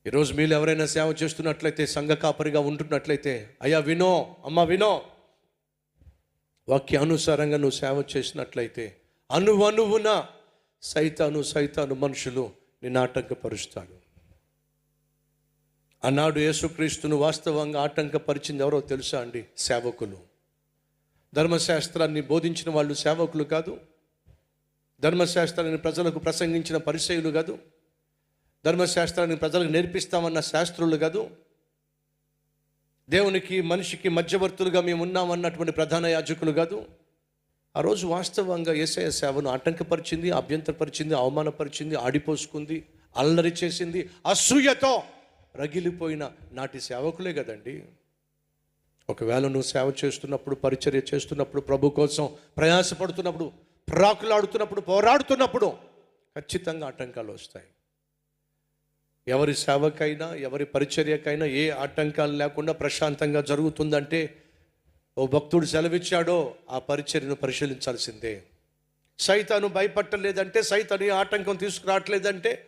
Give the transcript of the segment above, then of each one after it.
ఈరోజు మీరు ఎవరైనా సేవ చేస్తున్నట్లయితే, సంఘ కాపరిగా ఉంటున్నట్లయితే, అయ్యా వినో, అమ్మ వినో, వాక్యానుసారంగా నువ్వు సేవ చేసినట్లయితే అణువణువున సైతాను మనుషులు నిన్ను ఆటంకపరుస్తాడు. ఆనాడు యేసుక్రీస్తును వాస్తవంగా ఆటంకపరిచింది ఎవరో తెలుసా అండి? సేవకులు. ధర్మశాస్త్రాన్ని బోధించిన వాళ్ళు సేవకులు కాదు. ధర్మశాస్త్రాన్ని ప్రజలకు ప్రసంగించిన పరిసయ్యులు కాదు. ధర్మశాస్త్రాన్ని ప్రజలకు నేర్పిస్తామన్న శాస్త్రులు కాదు. దేవునికి మనిషికి మధ్యవర్తులుగా మేము ఉన్నామన్నటువంటి ప్రధాన యాజకులు కాదు. ఆ రోజు వాస్తవంగా యేసయ్య సేవను ఆటంకపరిచింది, అభ్యంతరపరిచింది, అవమానపరిచింది, ఆడిపోసుకుంది, అల్లరి చేసింది, అసూయతో రగిలిపోయిన నాటి సేవకులే కదండి. ఒకవేళ నువ్వు సేవ చేస్తున్నప్పుడు, పరిచర్య చేస్తున్నప్పుడు, ప్రభు కోసం ప్రయాసపడుతున్నప్పుడు, ప్రాకులాడుతున్నప్పుడు, పోరాడుతున్నప్పుడు ఖచ్చితంగా ఆటంకాలు వస్తాయి. ఎవరి సేవకైనా, ఎవరి పరిచర్యకైనా ఏ ఆటంకాలు లేకుండా ప్రశాంతంగా జరుగుతుందంటే ఓ భక్తుడు సెలవిచ్చాడో ఆ పరిచర్యను పరిశీలించాల్సిందే. సైతాను భయపట్టలేదంటే, సైతాను ఏ ఆటంకం తీసుకురావట్లేదంటే,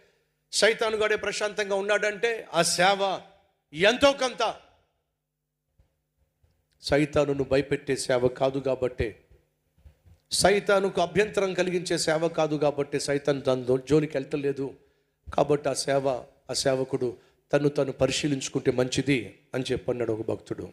సైతాను గడే ప్రశాంతంగా ఉన్నాడంటే ఆ సేవ ఎంతో కొంత సైతానును భయపెట్టే సేవ కాదు కాబట్టే, సైతానుకు అభ్యంతరం కలిగించే సేవ కాదు కాబట్టి సైతాను దాని జోలికి వెళ్తలేదు. కాబట్టి ఆ సేవకుడు తను పరిశీలించుకుంటే మంచిది అని చెప్పన్నాడు ఒక భక్తుడు.